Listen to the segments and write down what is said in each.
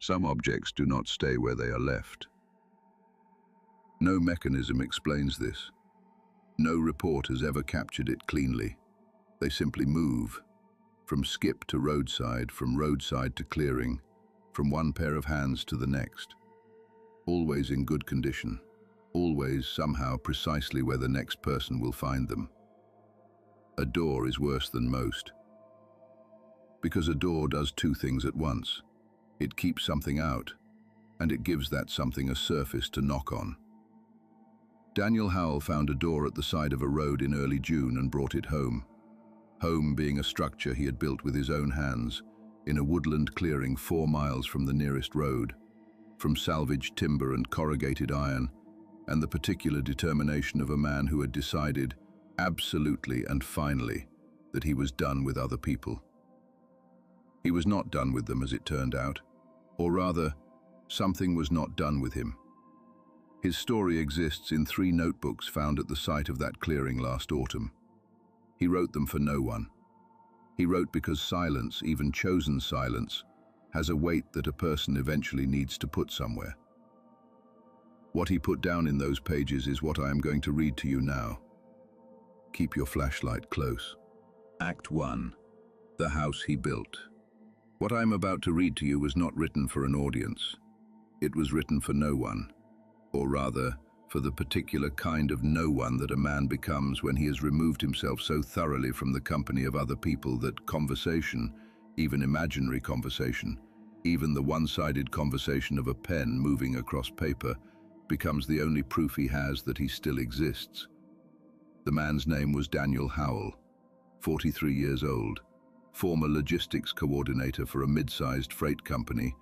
Some objects do not stay where they are left. No mechanism explains this. No report has ever captured it cleanly. They simply move, from skip to roadside, from roadside to clearing, from one pair of hands to the next. Always in good condition, always somehow precisely where the next person will find them. A door is worse than most, because a door does two things at once. It keeps something out, and it gives that something a surface to knock on. Daniel Howell found a door at the side of a road in early June and brought it home. Home being a structure he had built with his own hands, in a woodland clearing 4 miles from the nearest road, from salvaged timber and corrugated iron, and the particular determination of a man who had decided, absolutely and finally, that he was done with other people. He was not done with them, as it turned out, or rather, something was not done with him. His story exists in 3 notebooks found at the site of that clearing last autumn. He wrote them for no one. He wrote because silence, even chosen silence, has a weight that a person eventually needs to put somewhere. What he put down in those pages is what I am going to read to you now. Keep your flashlight close. Act 1. The House He Built. What I am about to read to you was not written for an audience. It was written for no one, or rather, for the particular kind of no one that a man becomes when he has removed himself so thoroughly from the company of other people that conversation, even imaginary conversation, even the one-sided conversation of a pen moving across paper, becomes the only proof he has that he still exists. The man's name was Daniel Howell, 43 years old, former logistics coordinator for a mid-sized freight company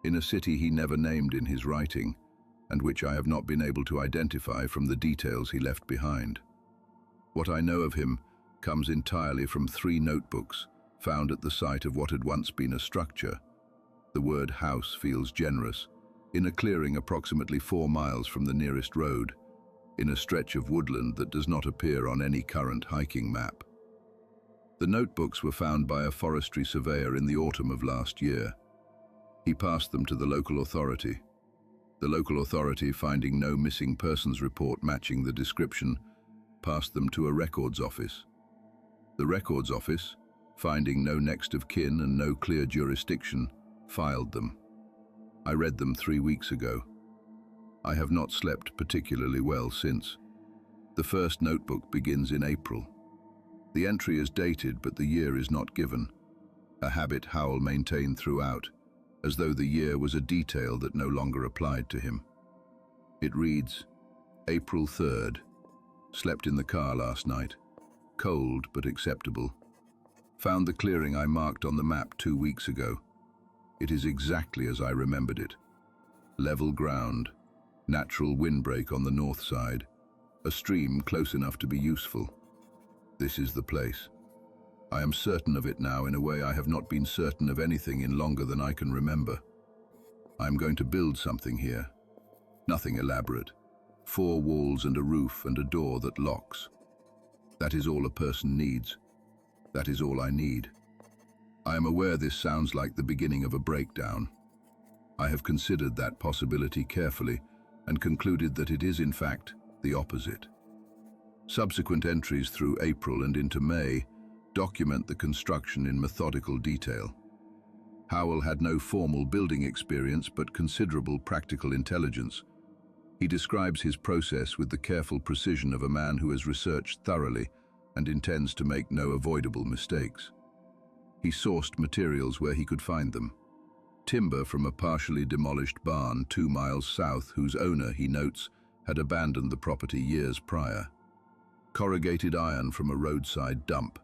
in a city he never named in his writing, and which I have not been able to identify from the details he left behind. What I know of him comes entirely from 3 notebooks found at the site of what had once been a structure. The word house feels generous, in a clearing approximately 4 miles from the nearest road, in a stretch of woodland that does not appear on any current hiking map. The notebooks were found by a forestry surveyor in the autumn of last year. He passed them to the local authority. The local authority, finding no missing persons report matching the description, passed them to a records office. The records office, finding no next of kin and no clear jurisdiction, filed them. I read them 3 weeks ago. I have not slept particularly well since. The first notebook begins in April. The entry is dated, but the year is not given, a habit Howell maintained throughout, as though the year was a detail that no longer applied to him. It reads, April 3rd. Slept in the car last night. Cold, but acceptable. Found the clearing I marked on the map 2 weeks ago. It is exactly as I remembered it. Level ground, natural windbreak on the north side, a stream close enough to be useful. This is the place. I am certain of it now in a way I have not been certain of anything in longer than I can remember. I am going to build something here. Nothing elaborate. 4 walls and a roof and a door that locks. That is all a person needs. That is all I need. I am aware this sounds like the beginning of a breakdown. I have considered that possibility carefully and concluded that it is in fact the opposite. Subsequent entries through April and into May document the construction in methodical detail. Howell had no formal building experience but considerable practical intelligence. He describes his process with the careful precision of a man who has researched thoroughly and intends to make no avoidable mistakes. He sourced materials where he could find them. Timber from a partially demolished barn 2 miles south whose owner, he notes, had abandoned the property years prior. Corrugated iron from a roadside dump.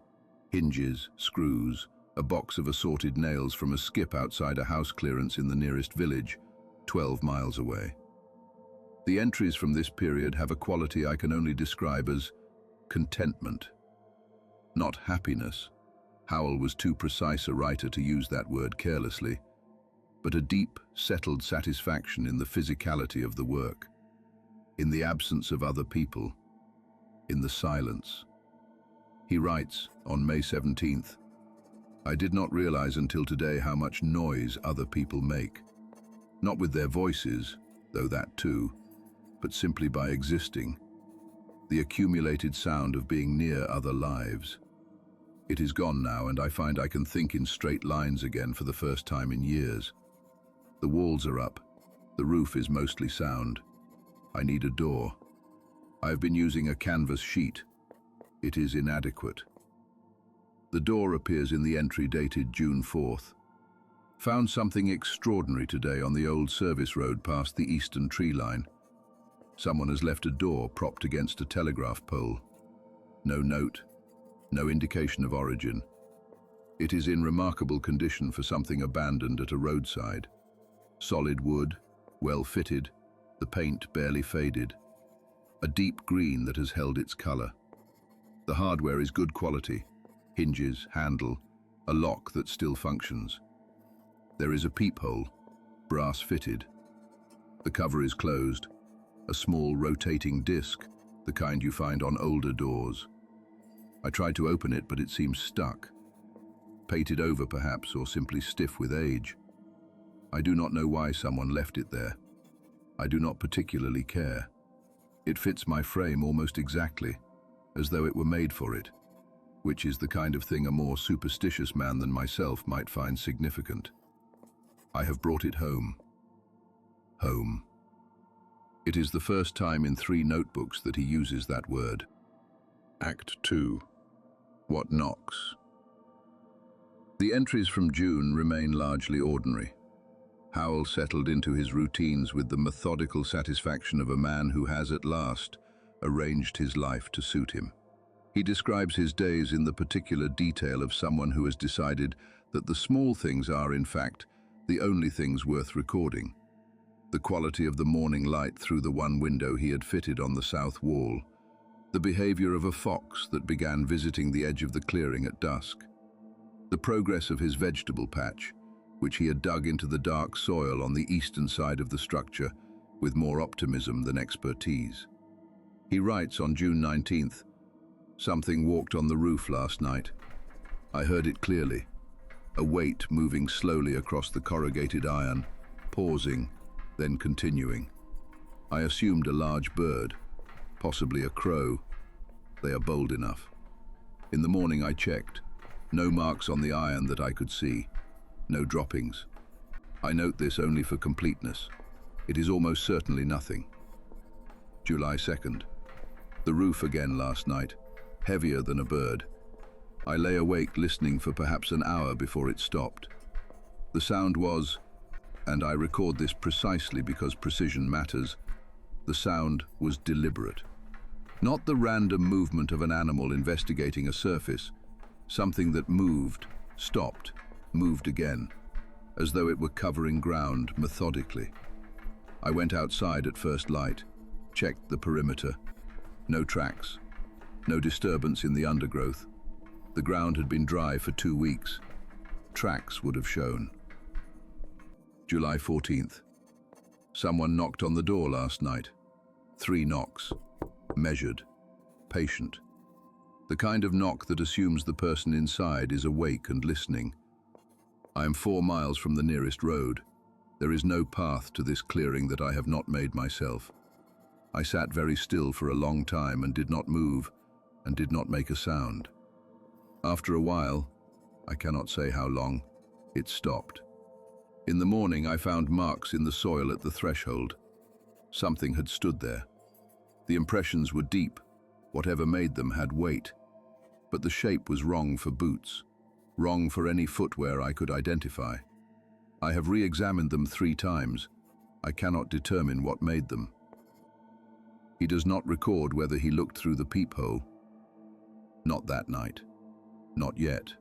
Hinges, screws, a box of assorted nails from a skip outside a house clearance in the nearest village, 12 miles away. The entries from this period have a quality I can only describe as contentment. Not happiness. Howell was too precise a writer to use that word carelessly, but a deep, settled satisfaction in the physicality of the work, in the absence of other people, in the silence. He writes, on May 17th, I did not realize until today how much noise other people make. Not with their voices, though that too, but simply by existing. The accumulated sound of being near other lives. It is gone now, and I find I can think in straight lines again for the first time in years. The walls are up. The roof is mostly sound. I need a door. I have been using a canvas sheet. It is inadequate. The door appears in the entry dated June 4th. Found something extraordinary today on the old service road past the eastern tree line. Someone has left a door propped against a telegraph pole. No note, no indication of origin. It is in remarkable condition for something abandoned at a roadside. Solid wood, well fitted, the paint barely faded. A deep green that has held its color. The hardware is good quality. Hinges, handle, a lock that still functions. There is a peephole, brass fitted. The cover is closed. A small rotating disc, the kind you find on older doors. I tried to open it, but it seems stuck. Painted over perhaps, or simply stiff with age. I do not know why someone left it there. I do not particularly care. It fits my frame almost exactly, as though it were made for it, which is the kind of thing a more superstitious man than myself might find significant. I have brought it home. Home. It is the first time in 3 notebooks that he uses that word. Act 2. What knocks? The entries from June remain largely ordinary. Howell settled into his routines with the methodical satisfaction of a man who has at last arranged his life to suit him. He describes his days in the particular detail of someone who has decided that the small things are, in fact, the only things worth recording. The quality of the morning light through the one window he had fitted on the south wall, the behavior of a fox that began visiting the edge of the clearing at dusk, the progress of his vegetable patch, which he had dug into the dark soil on the eastern side of the structure with more optimism than expertise. He writes on June 19th, "Something walked on the roof last night. I heard it clearly, a weight moving slowly across the corrugated iron, pausing, then continuing. I assumed a large bird, possibly a crow. They are bold enough. In the morning I checked. No marks on the iron that I could see. No droppings. I note this only for completeness. It is almost certainly nothing." July 2nd. The roof again last night, heavier than a bird. I lay awake listening for perhaps an hour before it stopped. The sound was, and I record this precisely because precision matters, the sound was deliberate. Not the random movement of an animal investigating a surface, something that moved, stopped, moved again, as though it were covering ground methodically. I went outside at first light, checked the perimeter. No tracks, no disturbance in the undergrowth. The ground had been dry for 2 weeks. Tracks would have shown. July 14th. Someone knocked on the door last night. 3 knocks. Measured. Patient. The kind of knock that assumes the person inside is awake and listening. I am 4 miles from the nearest road. There is no path to this clearing that I have not made myself. I sat very still for a long time and did not move, and did not make a sound. After a while, I cannot say how long, it stopped. In the morning I found marks in the soil at the threshold. Something had stood there. The impressions were deep. Whatever made them had weight. But the shape was wrong for boots, wrong for any footwear I could identify. I have re-examined them 3 times. I cannot determine what made them. He does not record whether he looked through the peephole. Not that night. Not yet.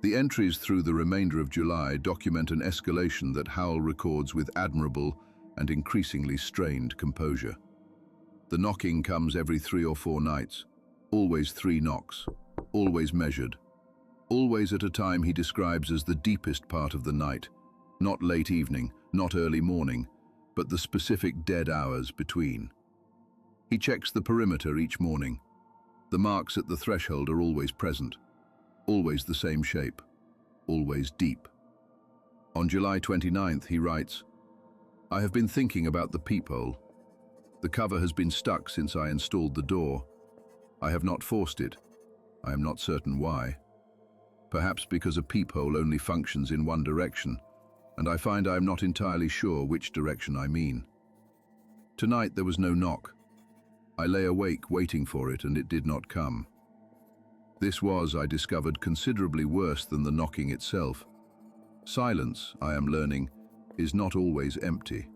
The entries through the remainder of July document an escalation that Howell records with admirable and increasingly strained composure. The knocking comes every 3 or 4 nights, always 3 knocks, always measured, always at a time he describes as the deepest part of the night, not late evening, not early morning, but the specific dead hours between. He checks the perimeter each morning. The marks at the threshold are always present, always the same shape, always deep. On July 29th, he writes, I have been thinking about the peephole. The cover has been stuck since I installed the door. I have not forced it. I am not certain why. Perhaps because a peephole only functions in one direction, and I find I am not entirely sure which direction I mean. Tonight there was no knock. I lay awake waiting for it, and it did not come. This was, I discovered, considerably worse than the knocking itself. Silence, I am learning, is not always empty.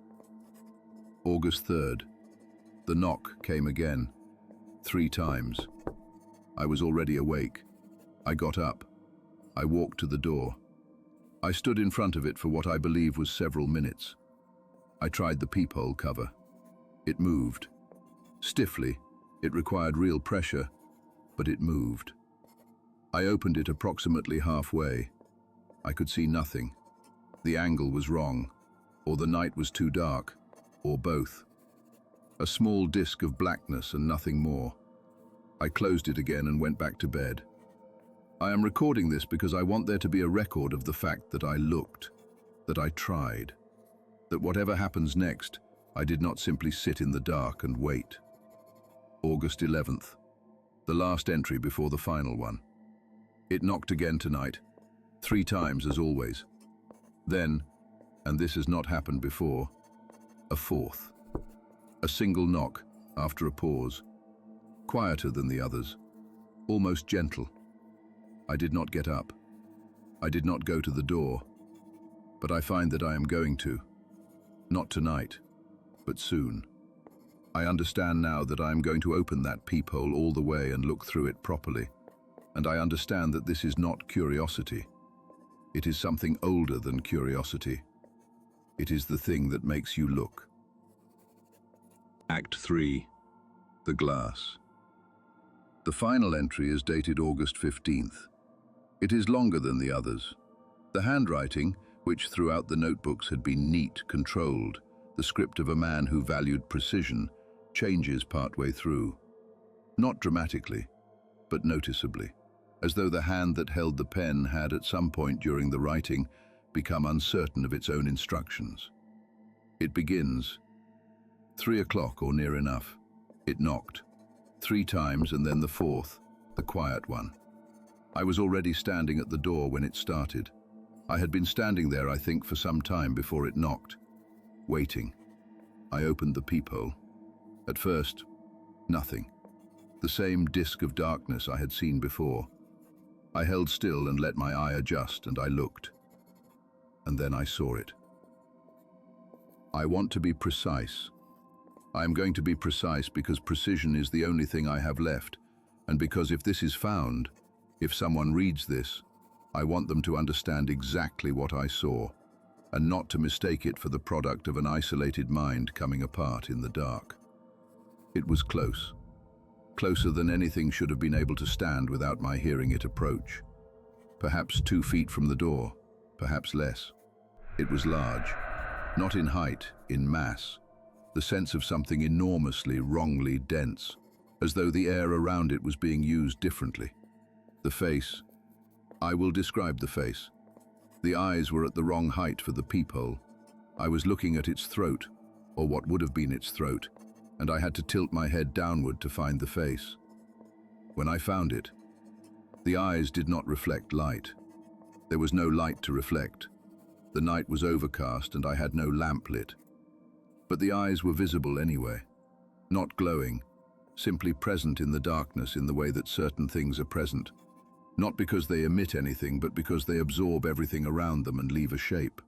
August 3rd. The knock came again, 3 times. I was already awake. I got up. I walked to the door. I stood in front of it for what I believe was several minutes. I tried the peephole cover. It moved. Stiffly, it required real pressure, but it moved. I opened it approximately halfway. I could see nothing. The angle was wrong, or the night was too dark, or both. A small disk of blackness and nothing more. I closed it again and went back to bed. I am recording this because I want there to be a record of the fact that I looked, that I tried, that whatever happens next, I did not simply sit in the dark and wait. August 11th, the last entry before the final one. It knocked again tonight, 3 times as always. Then, and this has not happened before, a 4th. A single knock after a pause, quieter than the others, almost gentle. I did not get up. I did not go to the door, but I find that I am going to. Not tonight, but soon. I understand now that I am going to open that peephole all the way and look through it properly, and I understand that this is not curiosity. It is something older than curiosity. It is the thing that makes you look. Act 3. The Glass. The final entry is dated August 15th. It is longer than the others. The handwriting, which throughout the notebooks had been neat, controlled, the script of a man who valued precision, changes partway through. Not dramatically, but noticeably, as though the hand that held the pen had at some point during the writing become uncertain of its own instructions. It begins, 3 o'clock or near enough. It knocked, 3 times, and then the 4th, the quiet one. I was already standing at the door when it started. I had been standing there, I think, for some time before it knocked, waiting. I opened the peephole. At first, nothing. The same disk of darkness I had seen before. I held still and let my eye adjust, and I looked. And then I saw it. I want to be precise. I am going to be precise because precision is the only thing I have left, and because if this is found, if someone reads this, I want them to understand exactly what I saw, and not to mistake it for the product of an isolated mind coming apart in the dark. It was close. Closer than anything should have been able to stand without my hearing it approach. Perhaps 2 feet from the door, perhaps less. It was large, not in height, in mass, the sense of something enormously, wrongly dense, as though the air around it was being used differently. The face. I will describe the face. The eyes were at the wrong height for the peephole. I was looking at its throat, or what would have been its throat, and I had to tilt my head downward to find the face. When I found it, the eyes did not reflect light. There was no light to reflect. The night was overcast and I had no lamp lit. But the eyes were visible anyway, not glowing, simply present in the darkness in the way that certain things are present. Not because they emit anything, but because they absorb everything around them and leave a shape.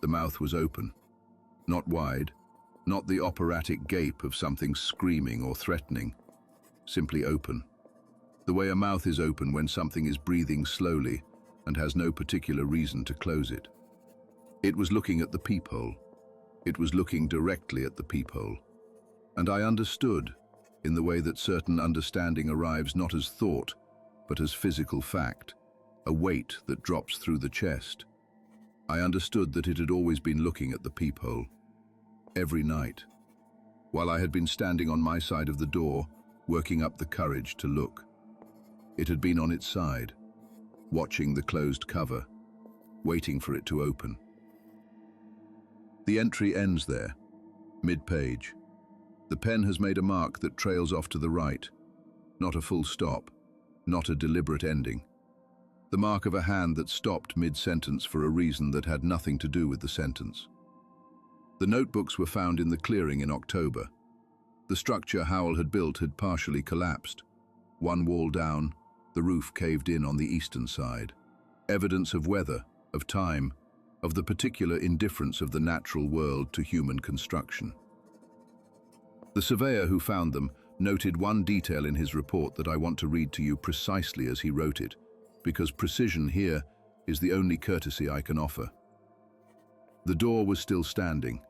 The mouth was open, not wide, not the operatic gape of something screaming or threatening, simply open. The way a mouth is open when something is breathing slowly and has no particular reason to close it. It was looking at the peephole. It was looking directly at the peephole. And I understood, in the way that certain understanding arrives not as thought, but as physical fact, a weight that drops through the chest. I understood that it had always been looking at the peephole, every night, while I had been standing on my side of the door, working up the courage to look. It had been on its side, watching the closed cover, waiting for it to open. The entry ends there, mid-page. The pen has made a mark that trails off to the right, not a full stop, not a deliberate ending. The mark of a hand that stopped mid-sentence for a reason that had nothing to do with the sentence. The notebooks were found in the clearing in October. The structure Howell had built had partially collapsed. One wall down, the roof caved in on the eastern side. Evidence of weather, of time, of the particular indifference of the natural world to human construction. The surveyor who found them noted one detail in his report that I want to read to you precisely as he wrote it, because precision here is the only courtesy I can offer. The door was still standing,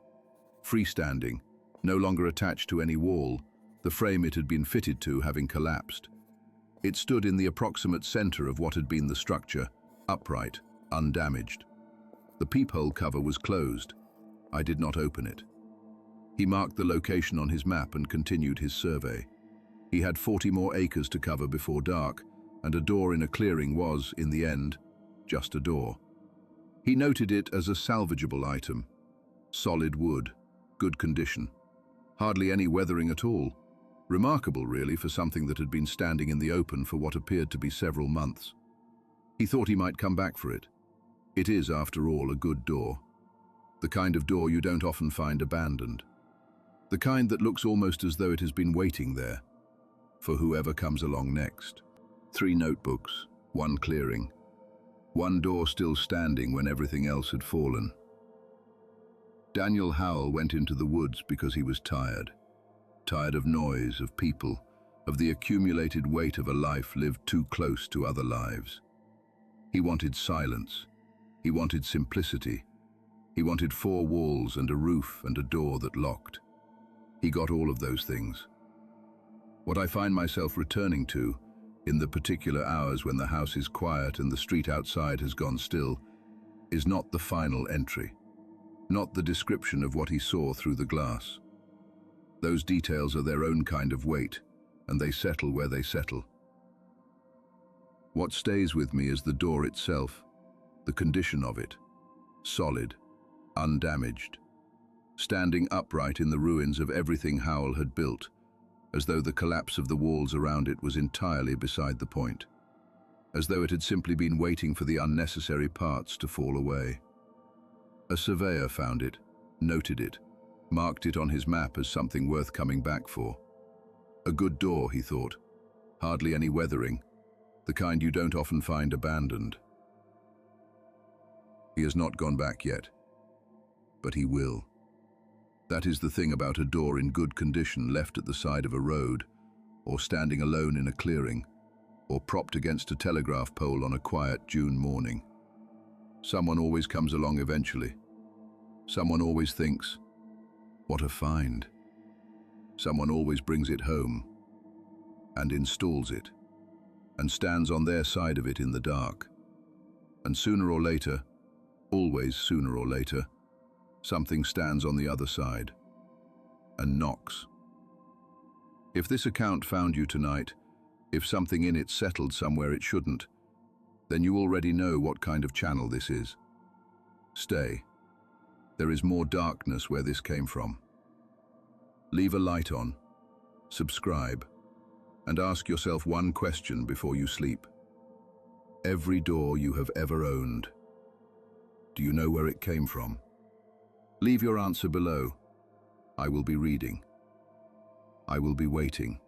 freestanding, no longer attached to any wall, the frame it had been fitted to having collapsed. It stood in the approximate center of what had been the structure, upright, undamaged. The peephole cover was closed. I did not open it. He marked the location on his map and continued his survey. He had 40 more acres to cover before dark, and a door in a clearing was, in the end, just a door. He noted it as a salvageable item. Solid wood, good condition. Hardly any weathering at all. Remarkable, really, for something that had been standing in the open for what appeared to be several months. He thought he might come back for it. It is, after all, a good door. The kind of door you don't often find abandoned. The kind that looks almost as though it has been waiting there, for whoever comes along next. 3 notebooks, 1 clearing. 1 door still standing when everything else had fallen. Daniel Howell went into the woods because he was tired. Tired of noise, of people, of the accumulated weight of a life lived too close to other lives. He wanted silence. He wanted simplicity. He wanted 4 walls and a roof and a door that locked. He got all of those things. What I find myself returning to, in the particular hours when the house is quiet and the street outside has gone still, is not the final entry, not the description of what he saw through the glass. Those details are their own kind of weight, and they settle where they settle. What stays with me is the door itself, the condition of it, solid, undamaged, standing upright in the ruins of everything Howell had built, as though the collapse of the walls around it was entirely beside the point, as though it had simply been waiting for the unnecessary parts to fall away. A surveyor found it, noted it, marked it on his map as something worth coming back for. A good door, he thought, hardly any weathering, the kind you don't often find abandoned. He has not gone back yet, but he will. That is the thing about a door in good condition left at the side of a road, or standing alone in a clearing, or propped against a telegraph pole on a quiet June morning. Someone always comes along eventually. Someone always thinks, what a find. Someone always brings it home, and installs it, and stands on their side of it in the dark. And sooner or later, always sooner or later, something stands on the other side and knocks. If this account found you tonight, if something in it settled somewhere it shouldn't, then you already know what kind of channel this is. Stay. There is more darkness where this came from. Leave a light on, subscribe, and ask yourself one question before you sleep. Every door you have ever owned, do you know where it came from? Leave your answer below. I will be reading. I will be waiting.